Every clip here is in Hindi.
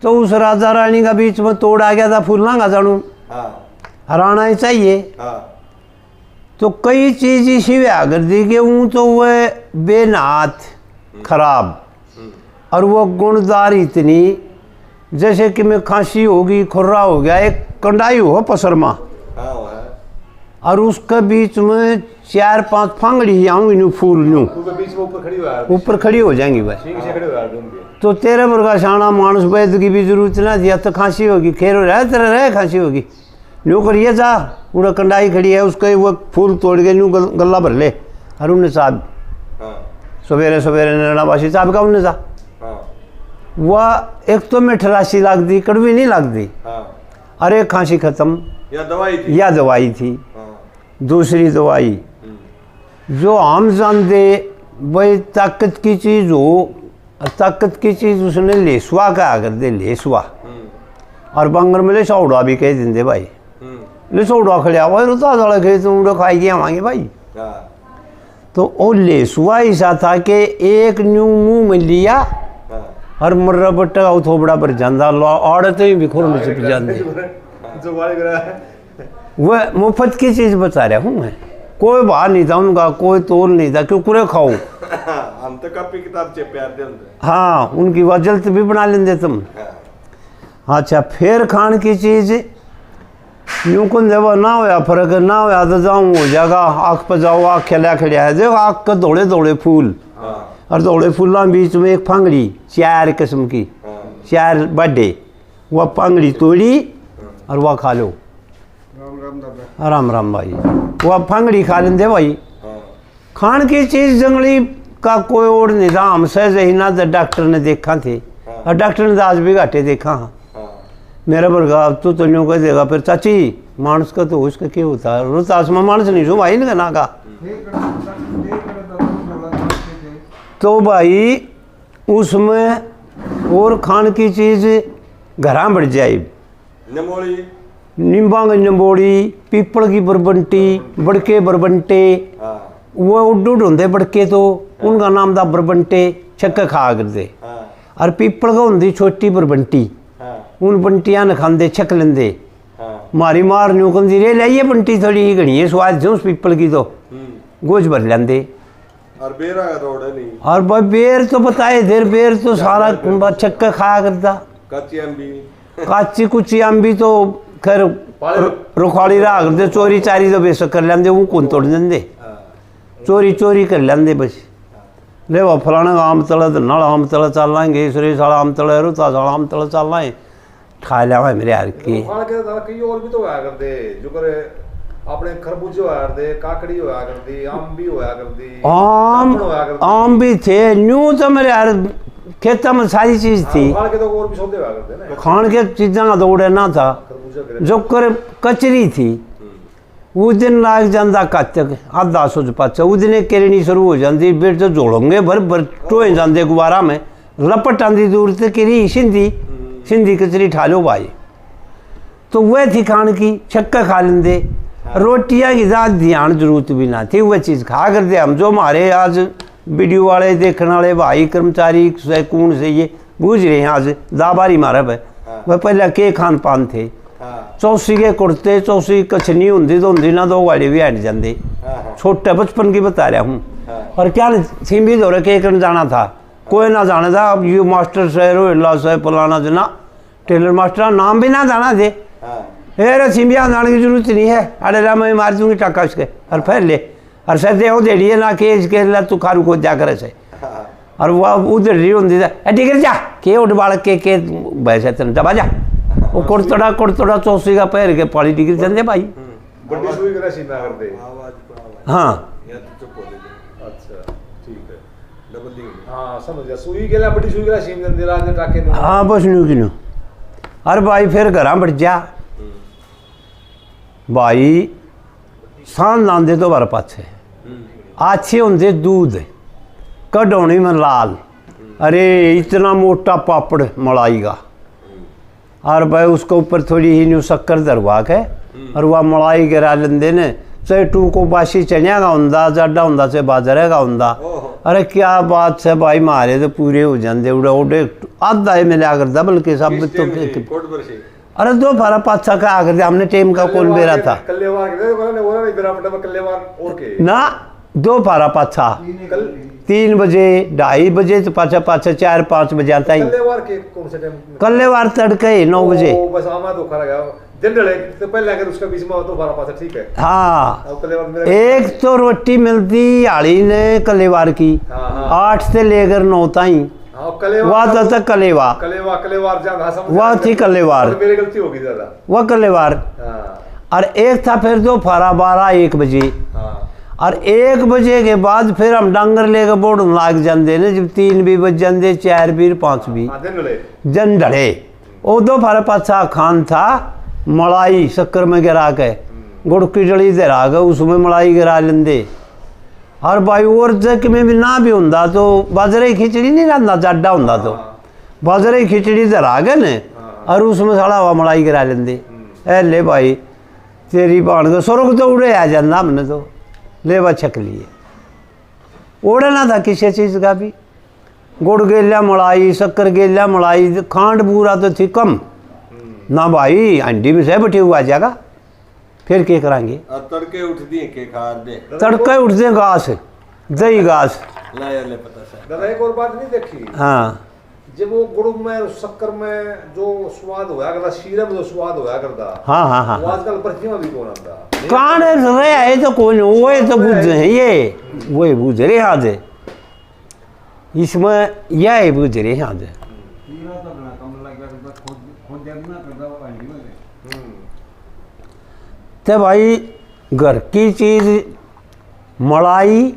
तो उस राजा रानी का बीच में तोड़ आ गया था, फूल ना जानू हराना ही चाहिए। तो कई चीज इसी व्याह कर दी कि ऊँ तो वह बेनाथ खराब और वो गुणदार इतनी, जैसे कि मैं खांसी होगी, खुर्रा हो गया, एक कंडाई हो पसरमा और उसके बीच में 4-5 फांगड़ी आऊंगी न्यू फूल न्यू ऊपर खड़ी हो जाएंगी भाई। तो तेरे पर का शाना मानुष वैद्य की भी जरूरत ना दिया, तो खांसी होगी, खेर हो रहा तेरा रहे खांसी होगी, न्यू करिए जा पूरा कंडाई खड़ी है, उसके वो फूल तोड़ के न्यू गला भर ले। और उन्हें साहब सवेरे सवेरे नैनावासी साहब का उन्हें जा वह एक तो मिठरासी लाग दी, कड़वी नहीं लाग दी। अरे खांसी खत्म या दवाई थी। दूसरी दवाई जो हम जान दे भाई ताकत की चीज हो, ताकत की चीज उसने लेसवा का कर दे, लेसवा और बंगर में लेसौड़ा भी कह देंगे भाई, लेसौड़ा खड़िया भाई रोता दौड़ा खे तुम खाई के आवांगे भाई। तो वो लेसुआ ऐसा था कि एक न्यू मुंह में लिया और मर्रा बट्टा थोबड़ा पर जांदा औरत ही बिखोर में छिप जाते। वह मुफ्त की चीज बता रहा हूँ मैं, कोई बाहर नहीं था उनका, कोई तोल नहीं था, क्यों कुरे खाओ हम तो कॉपी किताब से प्यार दे। हाँ उनकी वजल्त भी बना लेंगे तुम। अच्छा फिर खान की चीज यूं को देवा ना होया फर्क ना होया तो जाऊँ हो जाएगा, आँख पर जाओ, आँख खिला खड़िया है, देखो आँख का दौड़े दौड़े फूल और दौड़े फूलों बीच में एक फांगड़ी 4 किस्म की, 4 बड्डे, वह फांगड़ी तोड़ी और वह खा लो। राम राम भाई, वह फांगड़ी खा लेंगे भाई। खान की चीज जंगली का कोई और निजाम सहज ही ना डॉक्टर ने देखा थे, और डॉक्टर ने आज भी घाटे देखा। मेरा बरगा तू तो न्यू कह देगा फिर चाची मानस का तो उसका क्या होता है, रोतास में मानस नहीं सो भाई ना का। तो भाई उसमें और खान की चीज घरा बढ़ जाए, निम्बांग नंबोड़ी, पीपल की बरबंटी, बड़के बरबंटे, वो उड होंगे बड़के तो उनका नाम था बरबंटे, छक्के खा करते। और पीपल का होंगी छोटी बरबंटी, उन बंटियां न खाते छक लेंदे। मारी मार न्यू कंदी रे लाइए बंटी थोड़ी घनी है स्वाद जो पीपल की तो गोज भर लेंदे। और बेर नहीं, और भाई बेर तो बताए देर बेर तो सारा छक्के खाया करता। काची कुची अम्बी तो खैर रुखाड़ी रहा करते, चोरी चारी तो बेशक कर लेंदे, वो कौन तोड़ देंदे, चोरी चोरी कर लेंदे बस। ले वो फलाना आम तला तो नल आम तला चल लाएंगे, इसरे साला आम तला रोता साला आम तला चल लाए खा लिया भाई मेरे यार की। कई और भी तो होया करते जो करे अपने खरबूजे होया करते, काकड़ी होया करती, आम भी होया करती, आम भी थे न्यू तो मेरे यार खेता में सारी चीज थी। खान के तो और भी सौदे होया करते ना, खान के चीज़ा का दौड़े ना था। जो कर कचरी थी उस दिन लाग जाता कच्चक आधा सौ पाचा, उस दिन केरनी शुरू हो जाती, बेट तो जोड़ोंगे भर भर टोए जाते गुब्बारा में, लपट आती दूर से केरी सिंधी सिंधी कचरी ठा लो भाई। तो वह थी खान की, छक्का खा लेंदे, रोटियां की ज़्यादा ध्यान जरूरत भी ना थी, वह चीज़ खा करते हम। जो हमारे आज वीडियो वाले देखने वाले भाई कर्मचारी से कौन से ये बूझ रहे हैं आज दाबारी मारा भाई, वह पहले के खान पान थे। चौसी के कुर्ते, चौसी कछनी होंगी तो होंगी ना, 2 गाड़ी भी हट जाते, छोटे बचपन की बता रहा हूँ। और क्या सिंबी दौरे के करने जाना था, कोई ना जाना था। अब ये मास्टर साहब रोहिला साहब फलाना जना टेलर मास्टर नाम भी ना जाना थे, अरे सिंबिया जाने की जरूरत नहीं है, अरे ला मैं मार दूंगी टाका उसके और फिर ले और सर दे देड़िए ना के ला तू खारू को जा करे से। और वह उधर रही होंगी डिगर जा के उठ बाड़ के वैसे तेन दबा जा, वो कुड़तड़ा चौसी का पैर के पाली डिग्री चलते भाई। हाँ हाँ बस न्यू की न्यू। अरे भाई फिर घर बढ़ जा भाई, सांझ लाते तो बार पाछे अच्छे होंगे दूध कढ़ौनी में लाल, अरे इतना मोटा पापड़ मलाई का, और भाई उसके ऊपर थोड़ी ही न्यू शक्कर दरवा के और वह मलाई गिरा लेंदे ने, चाहे टू को बासी चनिया का होंदा, जाडा होंदा, चाहे बाजरे का होंदा, अरे क्या बात है भाई, मारे तो पूरे हो जाते उड़े उड़े आधा ही मिला करता बल्कि सब तो कोट पर से अरे दो फारा पाचा का आकर हमने टेम का कौन बेरा था कल्लेवार के बोला ने बोला नहीं बेरा पटा कल्लेवार और के ना दो फारा पाचा 3 बजे 2:30 बजे तो पाचा पाचा 4-5 बजे आता ही कल्लेवार के कौन से टाइम कल्लेवार तड़के 9 बजे ओ बस आमा तो खा गया जनरल है तो पहले अगर उसका बीच में तो फारा पासा ठीक है हाँ अब कल्लेवार मेरा एक तो रोटी मिलती आड़ी ने कलेवार की हाँ 8 से लेकर 9 ताई हाँ कलेवार वह तो कलेवा कलेवार जा भाषा वह थी कलेवार मेरी गलती होगी ज्यादा वह कलेवार हाँ और एक था फिर दो फारा 12-1 बजे हाँ और 1 बजे के बाद फिर हम डांगर लेकर बोर्ड लाग जाते ने जब 3 भी बज जाते 4 भी 5 भी हाँ जनरल जन ढड़े वो दो फारा पाछा खान था मलाई शक्कर में गिरा के गुड़ की जड़ी दरा के उसमें मलाई गिरा लेंदे और भाई और जग में भी ना भी होंदा तो बाजरे की खिचड़ी नहीं रहता जाडा होंदा तो बाजरे की खिचड़ी दरा के ने और उसमें साड़ा हुआ मलाई गिरा लेंदे ए ले भाई तेरी बाण को सुरग तो उड़े आ जाता हमने तो लेवा छक लिए ओढ़ना था किसी चीज़ का भी गुड़ गेलिया मलाई शक्कर गेलिया मलाई खांड पूरा तो थी कम ना भाई अंडी में से बैठे हुआ जाएगा फिर क्या कराएंगे तड़के उठती है के खार दे तड़के उठते घास दही घास लाया ले पता सा दादा एक और बात नहीं देखी हाँ जब वो गुड़ में शक्कर में जो स्वाद होया करता शीरे में जो स्वाद होया करता हाँ हाँ हाँ वो आजकल प्रतिमा भी कौन आता कान रहे है तो कौन वो तो बुझ है ये वो बुझ रहे हाथ है इसमें यह बुझ रहे हाथ है तो भाई घर की चीज़ मलाई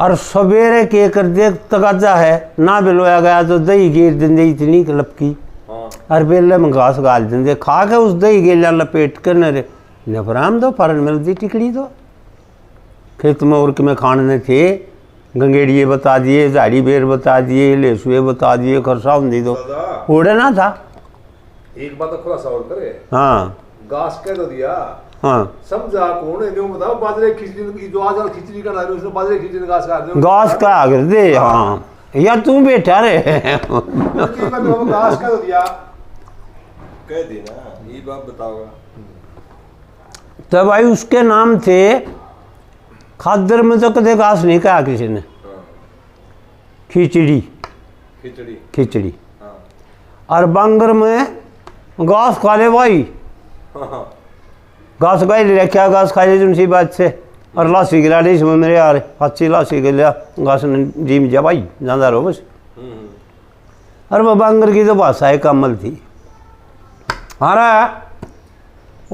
और सवेरे के कर देख तकाजा है ना बिलोया गया तो दही गिर देंगे इतनी लपकी और बेले में घास गाल देंगे खा के उस दही गेला लपेट कर नफराम दो फरन मिलती टिकड़ी तो खेत में और में खाने थे गंगेड़िए बता दिए झाड़ी बेर बता दिए लेसुए बता दिए खरसा होंगी तो उड़े ना था एक बात तो खुलासा और करे हाँ घास कह तो दिया हाँ समझा कौन है जो बताओ बाजरे खिचड़ी जो आजकल खिचड़ी का डाल उसमें बाजरे खिचड़ी घास का घास का आगर दे हाँ या तू बैठा रे घास का तो दिया कह दी ना ये बात बताओगा तो भाई उसके नाम थे खादर में तो कदे घास नहीं कहा किसी ने खिचड़ी खिचड़ी खिचड़ी हाँ और बांगर में घास खा ले भाई घास खाई ले रखा घास खा ले उनसी बात से और लाशी गिरा ली इसमें मेरे यार अच्छी लाशी गिरा घास ने जीम जा भाई ज्यादा रहो बस और वह बांगर की तो भाषा है कमल थी अरे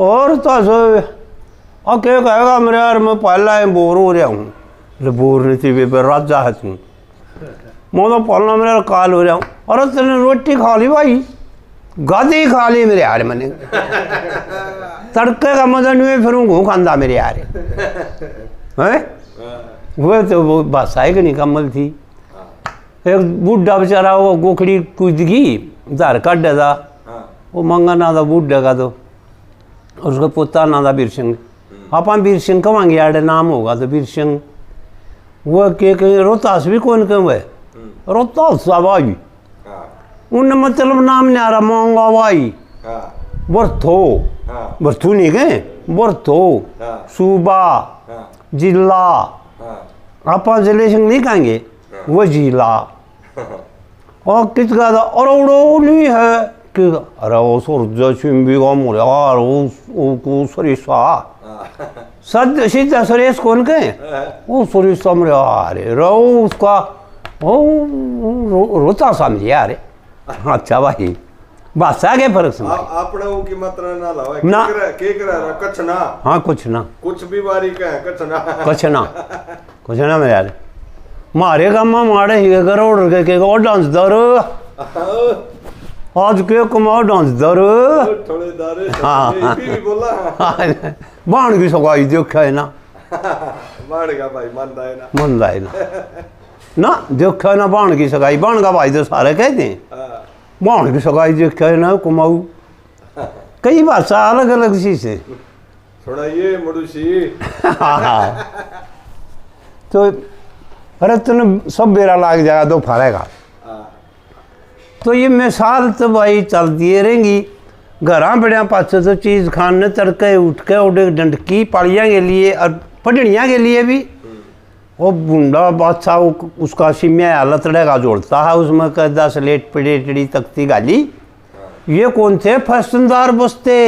और तो और क्या कहेगा मेरे यार मैं पहला बोर हो रहा हूँ अरे बोर नहीं थी वे राजा है तू मैं तो पहला मेरा काल हो रहा हूँ अरे तेने रोटी खा ली भाई गादी खा ली मेरे यार मैंने तड़के का मजा नहीं है फिर हूँ खांदा मेरे यार हैं वो तो वो भाषा की निकम्मल थी एक बूढ़ा बेचारा वो गोखड़ी कूद गई धार काट था वो मंगा ना था बूढ़ा का तो उसका पोता ना था वीर सिंह अपन वीर सिंह कमांगे यार नाम होगा तो वीर सिंह वो के रोहतास भी कौन क्यों है रोहतास भाई उन मतलब नाम नहीं आ रहा मोंगा भाई बर्थो बर्थू नहीं गए बर्थो सूबा जिला अपन जिले सिंह नहीं कहेंगे वो जिला और किसका था और उड़ो नहीं है कि अरे वो सूर्य चिंबी का मोर यार वो सरिसा सद सीधा सुरेश कौन के वो सरिसा मेरे यार रो उसका वो रोता समझे यार अच्छा भाई बस आगे फर्क समझ अपने वो की मात्रा ना लाओ ना के करा कुछ ना हाँ कुछ ना कुछ भी बारी का कुछ ना कुछ ना मेरे यार मारे गामा मारे ही करोड़ के डांस दर आज के कमाओ डांस दर थोड़े दारे हाँ भी बोला बाण की सगाई देखा है ना मारेगा भाई मनदा है ना मनदा है ना देखा ना बाण की सगाई बाण का भाई तो सारे कहते हैं बाण की सगाई देखा है ना कमाऊ कई भाषा अलग अलग चीज है थोड़ा ये मडुसी तो अरे तने सब बेरा लाग जाएगा दो फारेगा। तो ये मिसाल तो भाई चलती रहेंगी। घर बड़िया पास तो चीज़ खाने तड़के उठ के उड़े डंडकी पालियाँ के लिए और पटड़ियाँ के लिए भी। वो बूंदा बादशाह उसका सिमिया हालत रहेगा जोड़ता है उसमें कर 10 लेट पड़ेटड़ी तख्ती गाली। ये कौन थे फसंदार बसते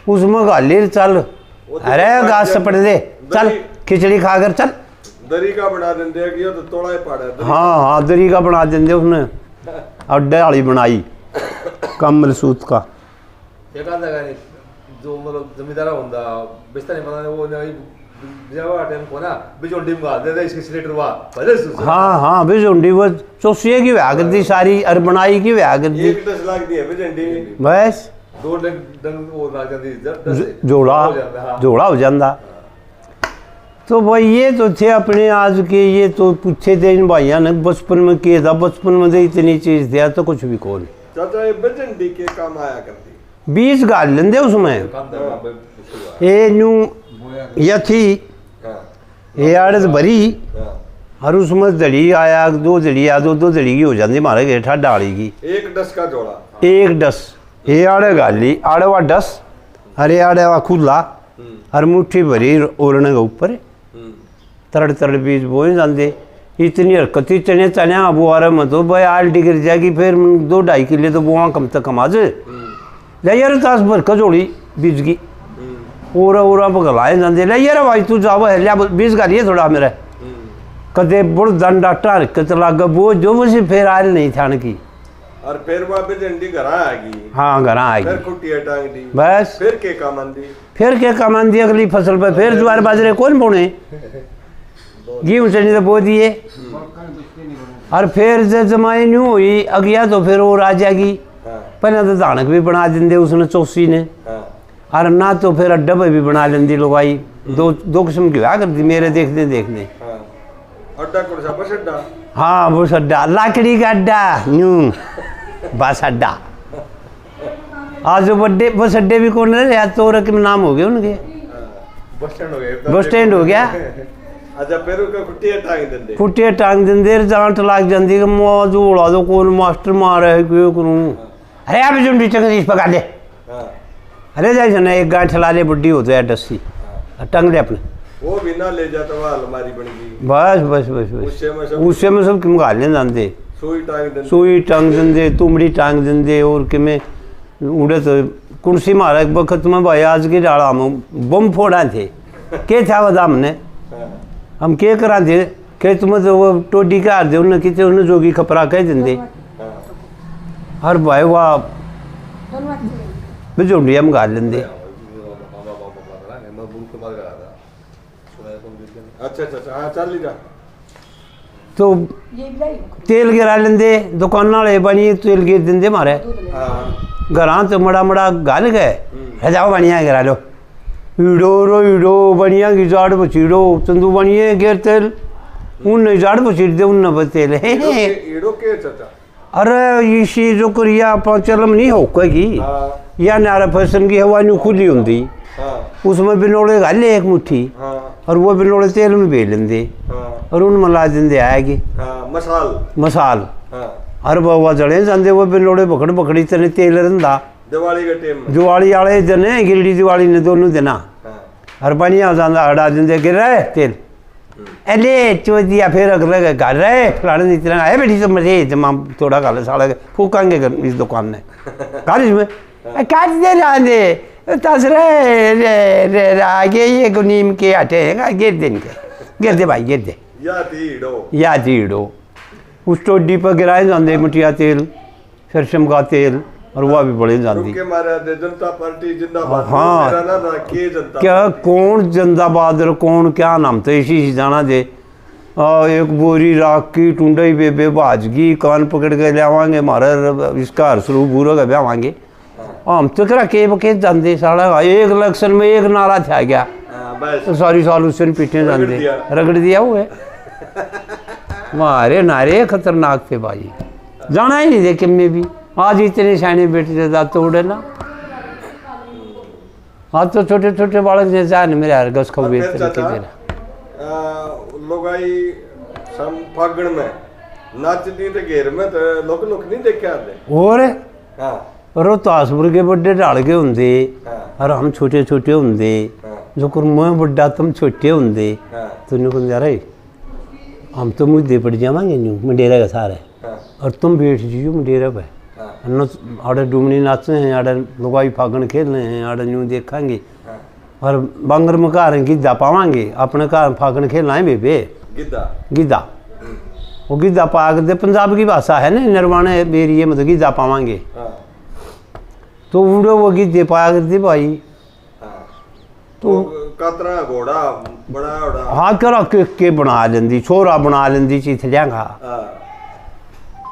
उसमें गाली चल अरे घास से पड़ दे चल खिचड़ी खाकर चल दरी का बना देंगे तो तोड़ा ही पड़ा। हाँ हाँ दरी का बना देंगे उसने और डाली बनाई कमल सूत का। जो मतलब जमींदार होता बेचता नहीं पता वो हाँ हाँ बिजोंडी वो चौसिए की व्याग दी सारी और बनाई की व्याग दी बस जोड़ा हो जाता। तो भाई ये तो थे अपने आज के ये तो पूछे थे इन भाइयों ने बचपन में किया था। बचपन में तो इतनी चीज दिया तो कुछ भी कौन चाचा ये बजंडी के काम आया करती 20 गाल लेंदे उसमें ये नू ये थी ये आड़त भरी और उसमें दड़ी आया दो दड़ी आ दो दड़ी की हो जाती मारे गेठा डाली की एक डस का जोड़ा एक डस ये आड़े गाली आड़े वा डस अरे आड़े वा खुला और मुट्ठी भरी ओरने के ऊपर तरड़ तरड़ बीज बोए जाते। इतनी हरकती चने चने वो आ रहे में तो भाई आल्टी गिर जाएगी फिर 2-2.5 किले तो बुआ कम तक कमा जे ले यार 10 भर का जोड़ी बीज की ओरा पगलाए जाते ले यार भाई तू जाओ है लिया बीज गालिए थोड़ा मेरा कदे बुढ़ दंडा हरकत लग वो जो मुझे फिर आयल नहीं थान की और फिर वापस झंडी घर आ गई। हाँ घर आ फिर गई कुटिया टांग दी बस फिर के कमान दी फिर क्या कमान दी अगली फसल पे फिर ज्वार बाजरे कौन बोने गेहूँ चने तो बो दिए और फिर जब जमाई न्यू हुई अगिया तो फिर वो आ जाएगी। पहले तो दानक भी बना देंगे उसने चौसी ने और ना तो फिर अड्डा पे भी बना लेंदी लोगाई दो किस्म की कर दी मेरे देखने अड्डा कौन सा बस अड्डा। हाँ बस अड्डा लाकड़ी का अड्डा न्यू बस अड्डा आज बड्डे बस अड्डे भी कौन रहे तो रकम नाम हो गए उनके बस स्टैंड हो गया। अच्छा फिर उसका कुटिया टांग देंगे कुटिया टांग देंगे जांट लाग जाती मौज उड़ा दो कौन मास्टर मारे है क्यों करूँ अरे आप जुंडी चंगी पका ले अरे जाए ना एक गांठ ला ले बुढ़ी हो जाए डस्सी टंग ले अपने वो भी ना ले जाता वहाँ अलमारी बन गई बस उससे में सब किम गालने जानते सुई टांग देंगे तुमड़ी टांग देंगे और कि में उड़े तो कुर्सी मारा एक वक्त में भाई आज की डाला हम बम फोड़ा थे क्या था बता हमने हम क्या करा थे कि तुम्हें तो वो टोडी का दे उन्हें कितने उन्हें जोगी खपरा कह देंगे हर भाई वाह बिजोंडी हम गाल लेंगे। अच्छा चल जा तो तेल गिरा लेंगे दुकान वाले बनी तेल गिर देंगे मारे घर तो मड़ा गाल गए जाओ बढ़िया गिरा लो ईडो बढ़िया की जाड़ बचीड़ो चंदू बनिए गिर तेल उन जाड़ बचीड़ दे उन तेल अरे इसी जो करिया चलम नहीं हो की या नारा फैशन की हवा न्यू खुली होंगी उसमें बिनोड़े गाले एक मुट्ठी और वो बिनोड़े तेल में बेल लेंगे और उन मला देंगे आएगी मसाल और वह जड़े जाते वो बिनोड़े पकड़ी तने तेल रंधा दिवाली वाले जने गिरडी दिवाली ने दोनों देना और बढ़िया जाता हटा देंगे गिर रहा है तेल अरे चोदिया फिर अगले घर रहे फलाने इतना है बेटी तो मजे जमा थोड़ा गाले साड़ा फूकांगे इस दुकान में कालिज में काट दे रहा दे तस रहे आगे ये नीम के आटे हैं गिर दे भाई गिर दे या तीड़ो उस टोडी पर गिराए जाते मिठिया तेल सरसों का तेल और वह भी बड़े जाती जनता पार्टी जिंदाबाद। हाँ क्या कौन जिंदाबाद कौन क्या नाम तो इसी जाना दे एक बोरी राख की टूंडई बेबे भाजगी कान पकड़ के ले आवांगे मारा इसका हरसरू बूरा का ब्यावांगे हम तो करा के जाते साड़ा एक इलेक्शन में एक नारा था गया तो सारी साल उससे पीछे जाते रगड़ दिया हुआ मारे नारे खतरनाक थे भाई जाना ही नहीं दे किम में भी आज इतने शाने बेटे दांत तो उड़े ना आज तो छोटे छोटे बालक ने जान मेरे यार गस खबे तरीके लुगाई सम फागण में नाचती ते घेर में तो लोग नहीं देखा आते। और हाँ रोहतासपुर के बड़े ढाल के होंगे हाँ और हम छोटे छोटे होंगे हाँ जो कर मैं बड़ा तुम छोटे होंगे हाँ तो नहीं कौन जा रहे हम तो मुझे पड़ जावांगे न्यू मंडेरा का सारा हाँ और तुम बैठ जियो मंडेरा पे हाँ आड़े डूमनी नाचने हैं आड़े लुगाई फागण खेल रहे हैं आड़े न्यू देखेंगे हाँ और बांगर में घर गिद्दा पावांगे अपने घर फागण खेलना है बेबे गिद्दा गिद्दा वो गिद्दा पा के पंजाब की भाषा है ना निर्वाणे बेरिए मतलब गिद्दा पावांगे हाँ तो उड़ो वो गिद्दे पाया करती भाई हाँ तो कातरा घोड़ा बड़ा बड़ा हाँ करा के बना लेंदी छोरा बना लेंदी चीथ जाएगा हाँ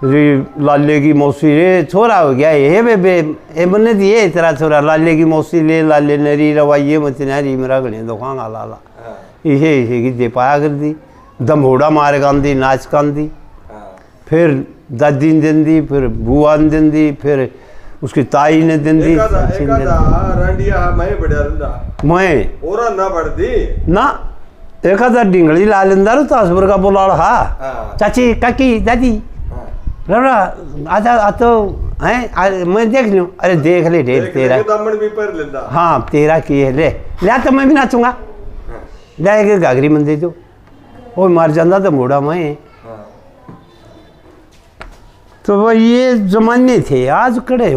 रे लाले की मौसी रे छोरा हो गया ये बेबे ए बने दिए तेरा छोरा लाले की मौसी ले लाले नरी रवाइये मत नारी मेरा गणे दुखांगा लाला हाँ इसे गिद्दे पाया कर दी दमोड़ा मार गांधी नाच गांधी हाँ फिर दादी ने दिन दी फिर बुआ ने दिन दी फिर उसकी ताई ने दिन दी एकादा रंडिया मैं बढ़िया रंडा मैं ओरा ना बढ़दी ना एक आधा डिंगली ला लेंदा रो तासपुर का बोला हाँ हाँ चाची काकी दादी हाँ रबड़ा आजा आ तो हैं मैं देख लूँ अरे देख ले ढेर तेरा दामन भी पर लेंदा हाँ तेरा की है ले ले तो मैं भी नाचूंगा हाँ ले घाघरी मंदिर जो वो मार जाता तो मोड़ा मैं हाँ तो वो ये जमाने थे आज कड़े